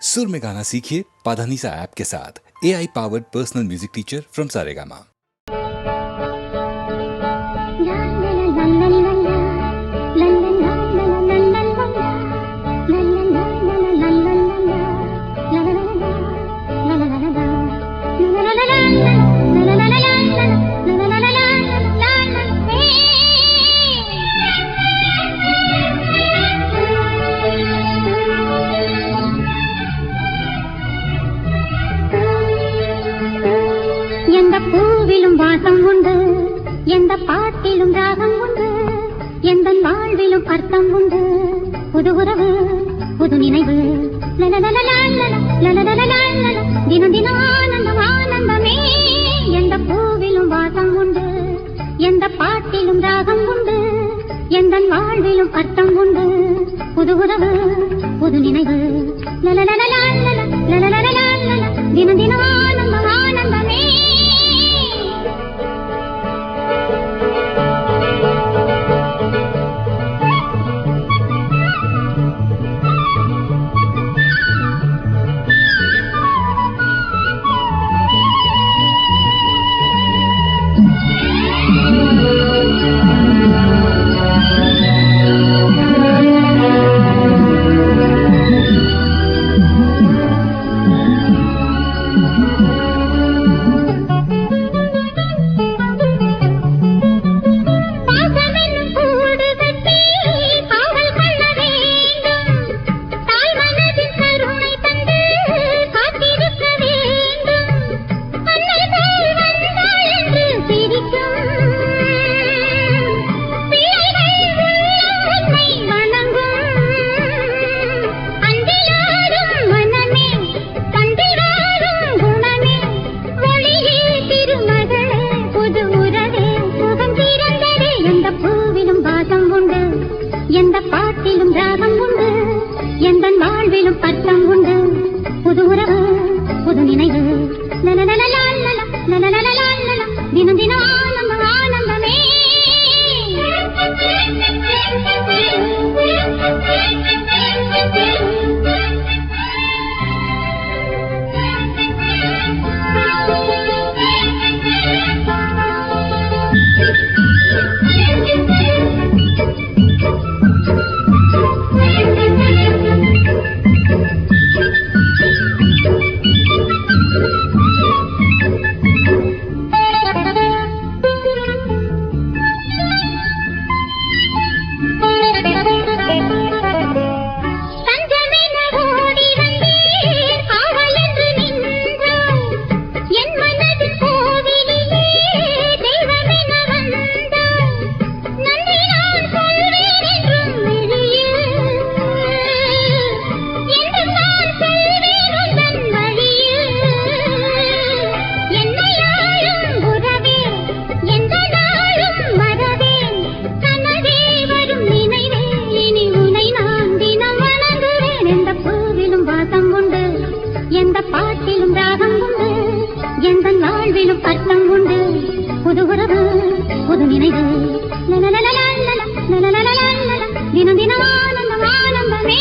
सुर में गाना सीखिए पाधानीसा ऐप के साथ। AI powered personal music teacher from Saregama. பூவிலும் வாசம் உண்டு, எந்த பாட்டிலும் ராகம் உண்டு, எந்த வாழ்விலும் அர்த்தம் உண்டு. புது உறவு புது நினைவு தினம் தினம் ஆனந்தம் ஆனந்தமே. எந்த பூவிலும் வாசம் உண்டு, எந்த பாட்டிலும் ராகம் உண்டு, எந்த வாழ்விலும் அர்த்தம் உண்டு. புது உறவு புது நினைவு தினம் தினம் ஆனந்தம் ஆனந்தமே. எந்த பாட்டிலும் ராகம் உண்டு, எந்த வாழ்விலும் அர்த்தம் உண்டு. புது உறவு புது நினைவு தினம் தினம் ஆனந்தம் ஆனந்தமே. எந்த பாட்டிலும் ராகம் உண்டு, எந்த வாழ்விலும் அர்த்தம் உண்டு. புது உறவு புது நினைவு தினம் தினம் ஆனந்தம் ஆனந்தமே.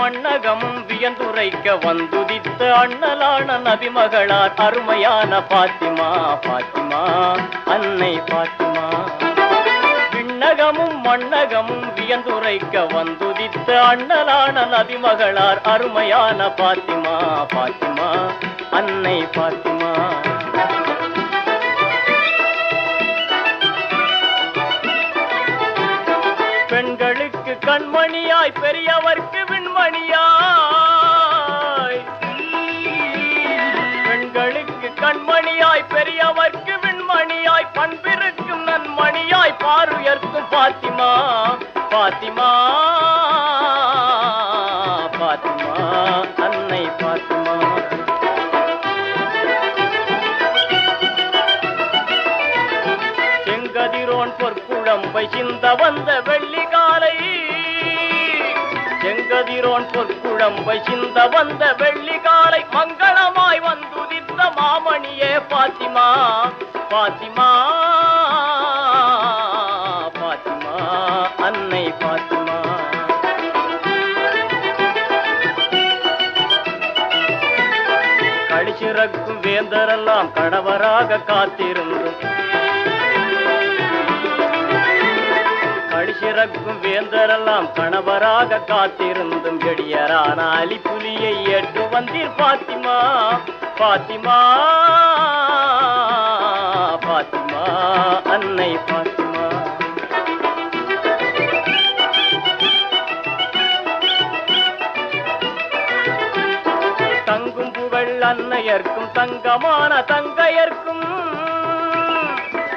மண்ணகமும் வியந்துரைக்க வந்துதித்த அண்ணலான நபிமகளார் அருமையான பாத்திமா பாத்திமா அன்னை பாத்திமா. விண்ணகமும் மண்ணகமும் வியந்துரைக்க வந்துதித்த அண்ணலான நபிமகளார் அருமையான பாத்திமா பாத்திமா அன்னை பாத்திமா. பெண்களுக்கு கண்மணியாய் பெரியவர்க்கு விண்மணியாய், பெண்கள் பாருயர்க்கும் பாத்திமா பாத்திமா பாத்திமா அன்னை பாத்திமா. செங்கதிரோன் பொற்குழம்பை சிந்த வந்த வெள்ளிகாலை செங்கதிரோன் பொற்குழம்பை சிந்த வந்த வெள்ளிகாலை மங்களமாய் வந்துதித்த மாமணியே பாத்திமா பாத்திமா பாத்திமா அன்னை பாத்திமா. கழிச்சிறக்கும் வேந்தரெல்லாம் கணவராக காத்திருந்தும் கழிச்சிறக்கும் வேந்தரெல்லாம் கணவராக காத்திருந்தும் எடியரான அலிப்புலியை ஏற்று வந்தீர் பாத்திமா பாத்திமா பாத்திமா அன்னை பாத்திமா. தங்கும் புகழ் அன்னையர்க்கும் தங்கமான தங்கையர்க்கும்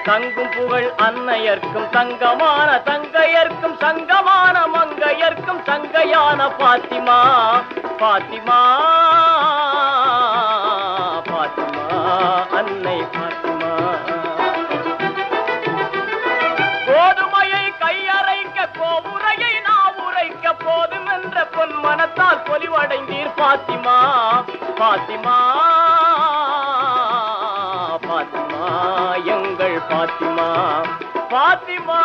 தங்கும் புகழ் அன்னையர்க்கும் தங்கமான தங்கையர்க்கும் சங்கமான மங்கையர்க்கும் சங்கையான பாத்திமா பாத்திமா பாத்திமா அன்னை பாத்திமா. கோதுமையை கையறைக்க கோவுரையை நாவுரைக்க போதும் என்ற பொன் மனத்தால் பொலிவடைந்தீர் பாத்திமா பாத்திமா பாத்திமா எங்கள் பாத்திமா பாத்திமா.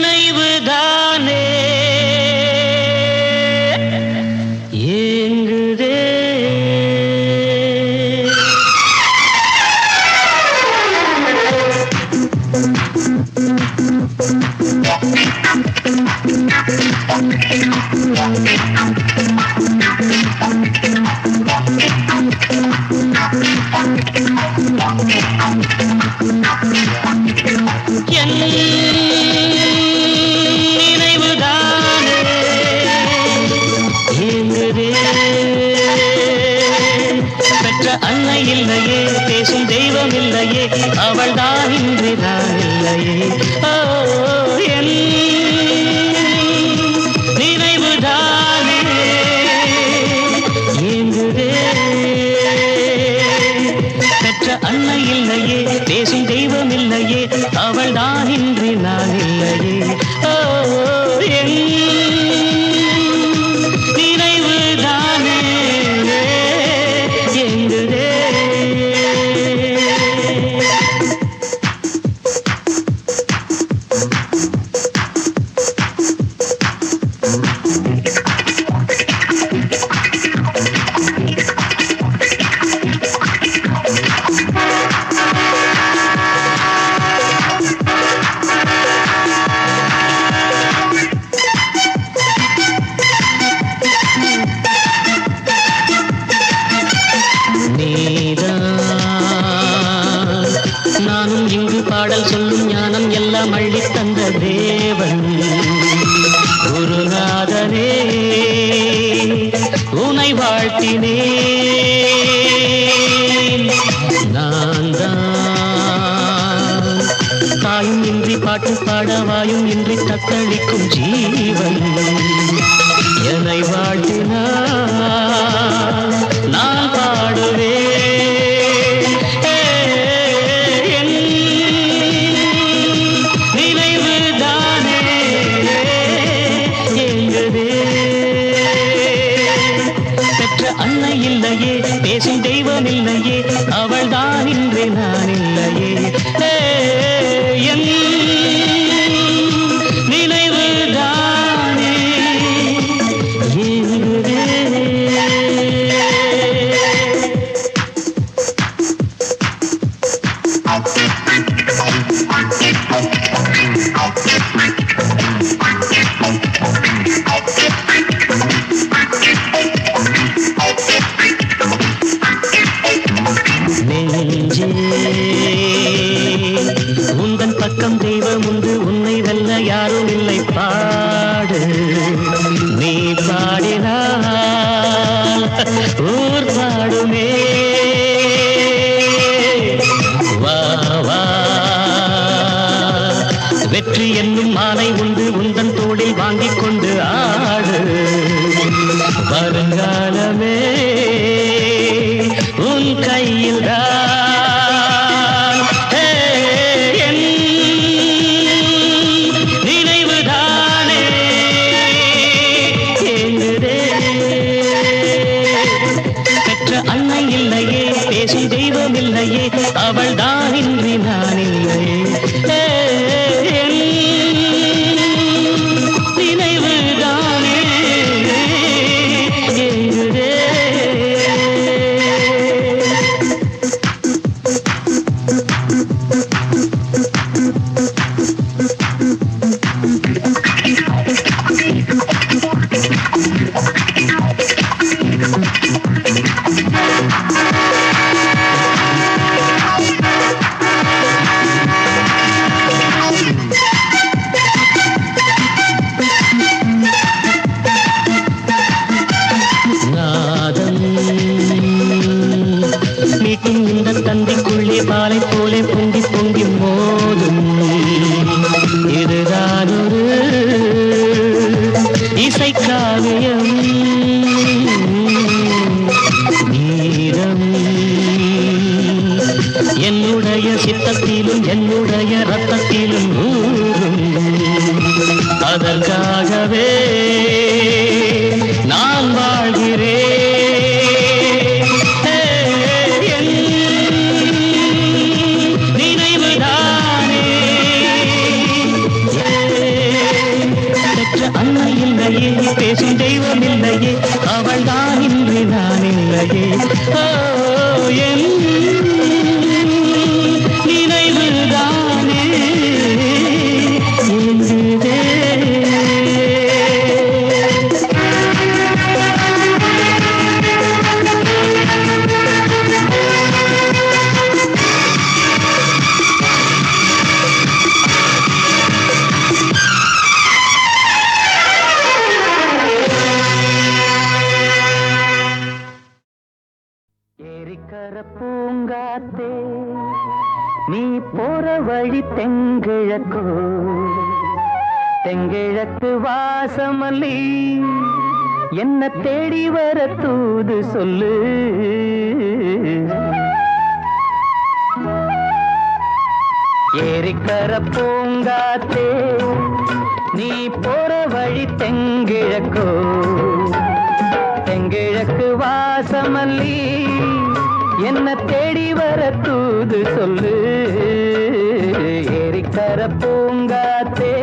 நினைவுதானே யாரும் இல்லை பாடு நீ பாடினால் ஊர் பாடுமே வா வா வெற்றி என்னும் மாலை உண்டு உந்தன் தோளில் வாங்கிக் கொண்டு ஆடு வருங்காலமே உன் கையில் நினைவுதானே பெற்ற அன்னை இல்லையே பேசும் தெய்வம் இல்லையே அவள் தான் இன்றி நான் இல்லையே தந்திக்குள்ளே பாலை போலே பொங்கி பொங்கி மோதும் இதுதான் ஒரு இசைக்காவியம் நீரம் என்னுடைய சித்தத்திலும் என்னுடைய ரத்தத்திலும் ஊறும் அதற்காகவே நான் வாழ்கிறேன் பேசும் தெய்வம் இல்லையே அவள் தான் இன்று நான் இல்லையே என் நினைவுதானே எங்குதே பூங்காத்தே நீ போற வழி தெங்கிழக்கு தெங்கிழக்கு வாசமல்லி என்ன தேடி வர தூது சொல்லு ஏரிக்கர பூங்காத்தே நீ போற வழி தெங்கிழக்கு தெங்கிழக்கு வாசமல்லி என்ன தேடி வர தூது சொல்லு ஏரிக்கர பூங்காத்தே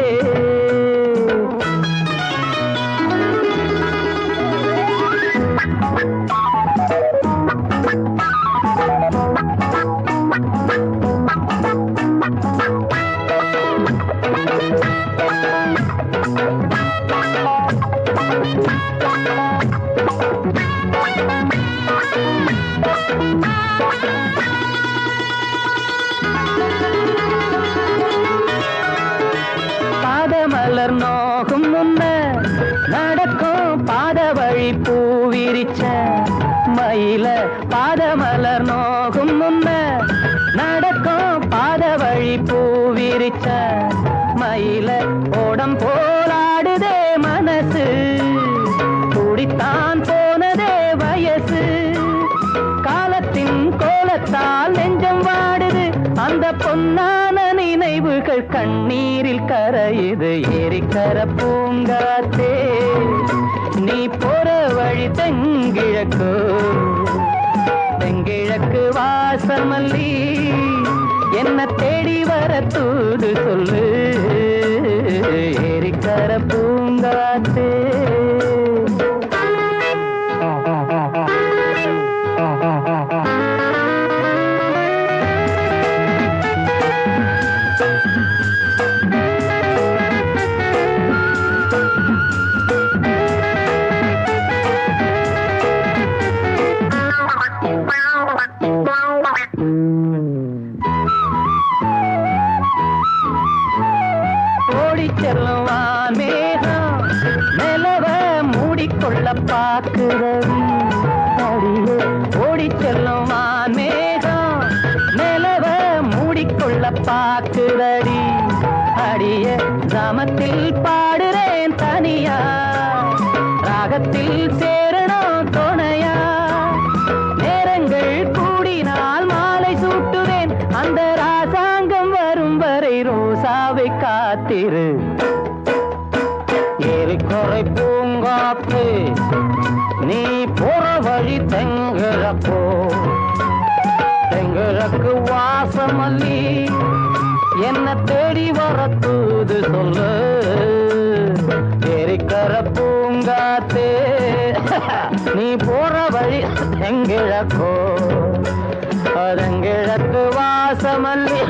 பாதமலர் நோகும் முன்ன நடக்கும் பாத வழி பூவிரிச்ச மயில பாதமலர் நோகும் முன்ன நடக்கும் பாத வழி பூவிரிச்ச மயில ஓடம் போலாடுதே மனசு குடித்தான் போனதே வயசு காலத்தின் கோலத்தால் நெஞ்சம் வாடுது அந்த பொன்னான நினைவுகள் கண்ணீரில் கரையுது ஏரிக்கர பூங்காத்தே நீ போற வழி தெங்கிழக்கு தெங்கிழக்கு வாசமல்லி என்ன தேடி வர தூது சொல்லு ஏரிக்கர பூங்காத்தே செல்லும் வான்மேகம் நிலவ மூடிக்கொள்ள பார்க்கிறவி அடியே ஓடி செல்லும் வான்மேகம் நிலவ மூடிக்கொள்ள பார்க்கிறடி அடிய கிராமத்தில் பாடுறேன் தனியா ராகத்தில் சேரணும் துணையா நேரங்கள் கூடினால் மாலை சூட்டுவேன் அந்த ராசாங்கம் வரும் வரை ரோசாவை காத்திரு ஏரிக்கொரை பூங்காத்து நீ போற வழி தெங்கிழப்போ தெங்கிழக்கு வாசமல்லி என்ன தேடி வர தூது சொல்லு ஏரிக்கர பூங்காத்து நீ போற வழி தெங்கிழக்கோ தெங்கிழக்கு வாசமல்லி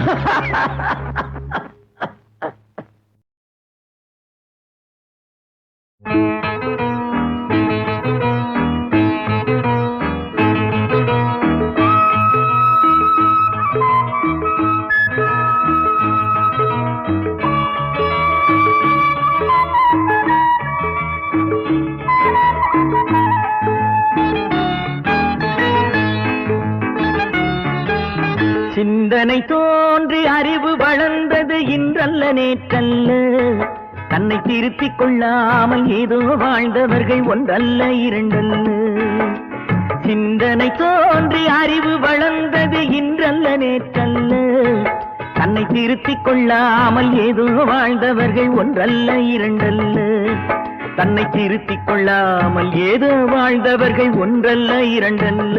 சிந்தனை தோன்றி அறிவு வளர்ந்தது இன்றல்ல நேற்றல்ல தன்னை திருத்திக் கொள்ளாமல் ஏதோ வாழ்ந்தவர்கள் ஒன்றல்ல இரண்டல்ல சிந்தனை தோன்றி அறிவு வளர்ந்தது இன்றல்ல நேற்றல்ல தன்னை திருத்திக் கொள்ளாமல் ஏதோ வாழ்ந்தவர்கள் ஒன்றல்ல இரண்டல்ல தன்னை திருத்திக் கொள்ளாமல் ஏதோ வாழ்ந்தவர்கள் ஒன்றல்ல இரண்டல்ல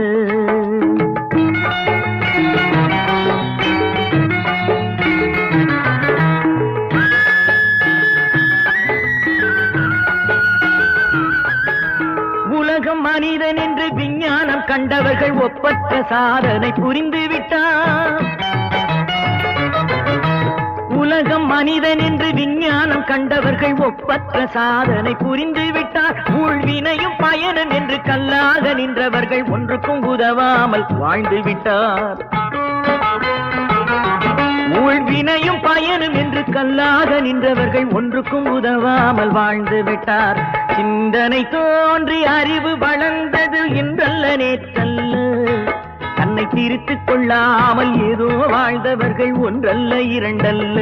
உலகம் மனிதன் என்று விஞ்ஞானம் கண்டவர்கள் ஒப்பற்ற சாதனை புரிந்து விட்டார் உலகம் மனிதன் என்று விஞ்ஞானம் கண்டவர்கள் ஒப்பற்ற சாதனை புரிந்து விட்டார் ஊழ்வினையும் பயணம் என்று கல்லாக நின்றவர்கள் ஒன்றுக்கும் உதவாமல் வாழ்ந்து விட்டார் ஊழ்வினையும் பயனும் என்று கல்லாக நின்றவர்கள் ஒன்றுக்கும் உதவாமல் வாழ்ந்து விட்டார் சிந்தனை தோன்றி அறிவு வளர்ந்தது இன்றல்ல நேற்றல்ல தன்னை திருத்திக் கொள்ளாமல் ஏதோ வாழ்ந்தவர்கள் ஒன்றல்ல இரண்டல்ல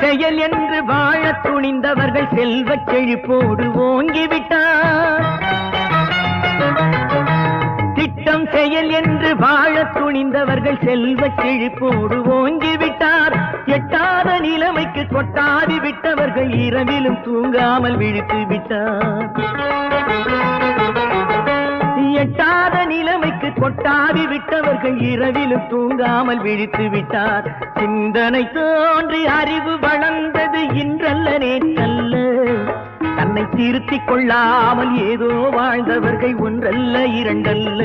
செயல் என்று வாழ துணிந்தவர்கள் செல்வச் செழிப்போடு ஓங்கிவிட்டார் திட்டம் செயல் என்று வாழ துணிந்தவர்கள் செல்வச் செழிப்போடு ஓங்கிவிட்டார் எட்டாத நிலைமைக்கு கொட்டாதி விட்டவர்கள் இரவிலும் தூங்காமல் விழித்து விட்டார் எட்டாத நிலைமைக்கு கொட்டாதி விட்டவர்கள் இரவிலும் தூங்காமல் விழித்து விட்டார் சிந்தனை தோன்றி அறிவு வளர்ந்தது இன்றல்ல நேற்றல்ல தன்னை திருத்திக் கொள்ளாமல் ஏதோ வாழ்ந்தவர்கள் ஒன்றல்ல இரண்டல்ல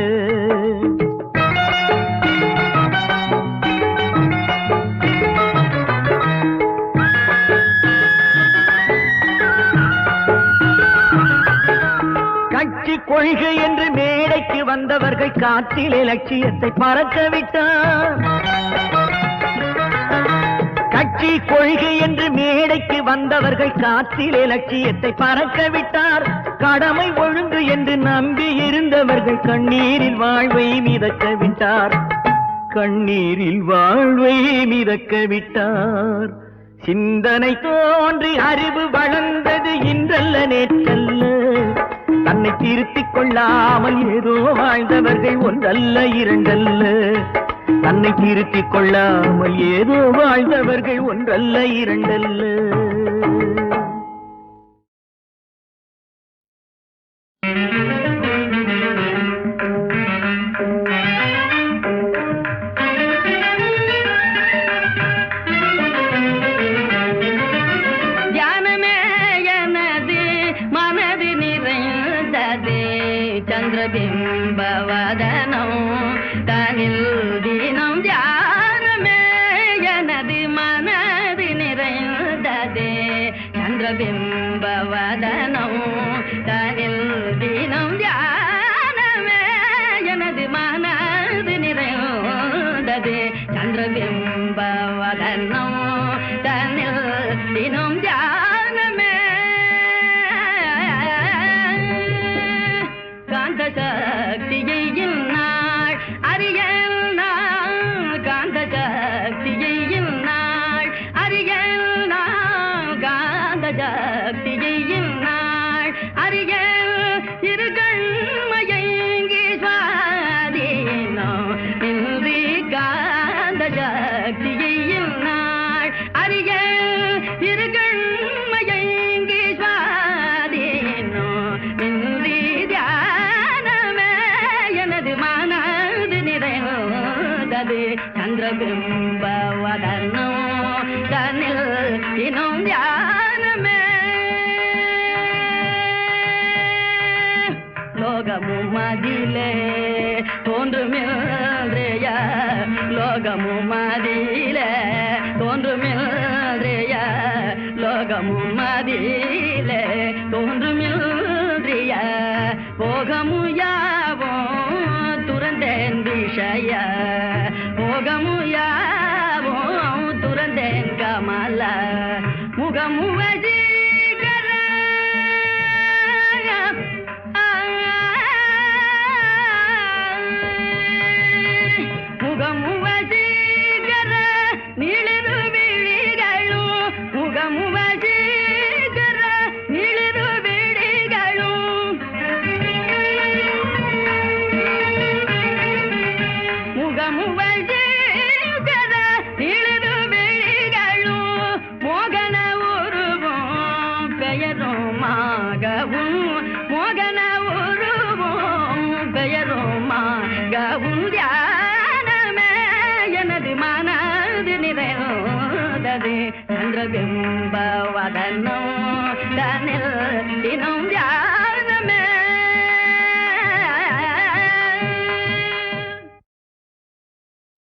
கட்சி கொள்கை என்று மேடைக்கு வந்தவர்கள் காற்றிலே லட்சியத்தை பறக்க விட்டார் கட்சி கொள்கை என்று மேடைக்கு வந்தவர்கள் காற்றிலே லட்சியத்தை பறக்க விட்டார் கடமை ஒழுங்கு என்று நம்பி இருந்தவர்கள் கண்ணீரில் வாழ்வை மிதக்க விட்டார் கண்ணீரில் வாழ்வை மிதக்க விட்டார் சிந்தனை தோன்றி அறிவு வளர்ந்தது இன்றல்ல நேற்றல்ல தன்னை திருத்திக் கொள்ளாமல் ஏதோ வாழ்ந்தவர்கள் ஒன்றல்ல இரண்டல்ல தன்னை திருத்திக் கொள்ளாமல் ஏதோ வாழ்ந்தவர்கள் ஒன்றல்ல இரண்டல்ல சந்திரபிம்பவதனம் தனில் தினம் தியானமே எனது மனது நிறைந்த சந்திரபிம்பவதனம் தனில் தினம் தியானமே எனது மனது நிறைந்தது சந்திரபிம்பவதனம் தனில் தினம் தியானமே காந்த சக்தியை நாள் அறியல் நாள் காந்த சக்தியை நாள் அறியல் நாள் காந்த சக்தியை நாள் அறியல் திருகண்மயங்கி சுவாதீனம் நின்றி காந்த சக்தியை நாள் அறியல் திருகண்மயங்கி சுவாதீனம் நின்றி தியானமே எனது மனது நிறைந்தது சந்திரபிம்பவதனம் தனில் தினம் தியானமே லோகமும் அதிலே தோன்றுமில்றைய லோகமும் அதிலே தோன்றுமில்றைய லோகமும் அதிலே தோன்றுமில்றைய போகமுயாவும் துறந்தேன் விஷய போகமுயாவும் துறந்தேன் கமல முகமுவதி முகமுவசீகர நீளிரு விழிகளும் முகமுவசீகர நீளிரு விழிகளும் முகமுவசீகர நீளிரு விழிகளும் மோகன உருவம் பெயரும் ஆகவும் மோகன உருவம் பெயரும் ஆகவும் எனது மனது நிறைந்தது சந்திரபிம்பவதனம் தனில் தினம்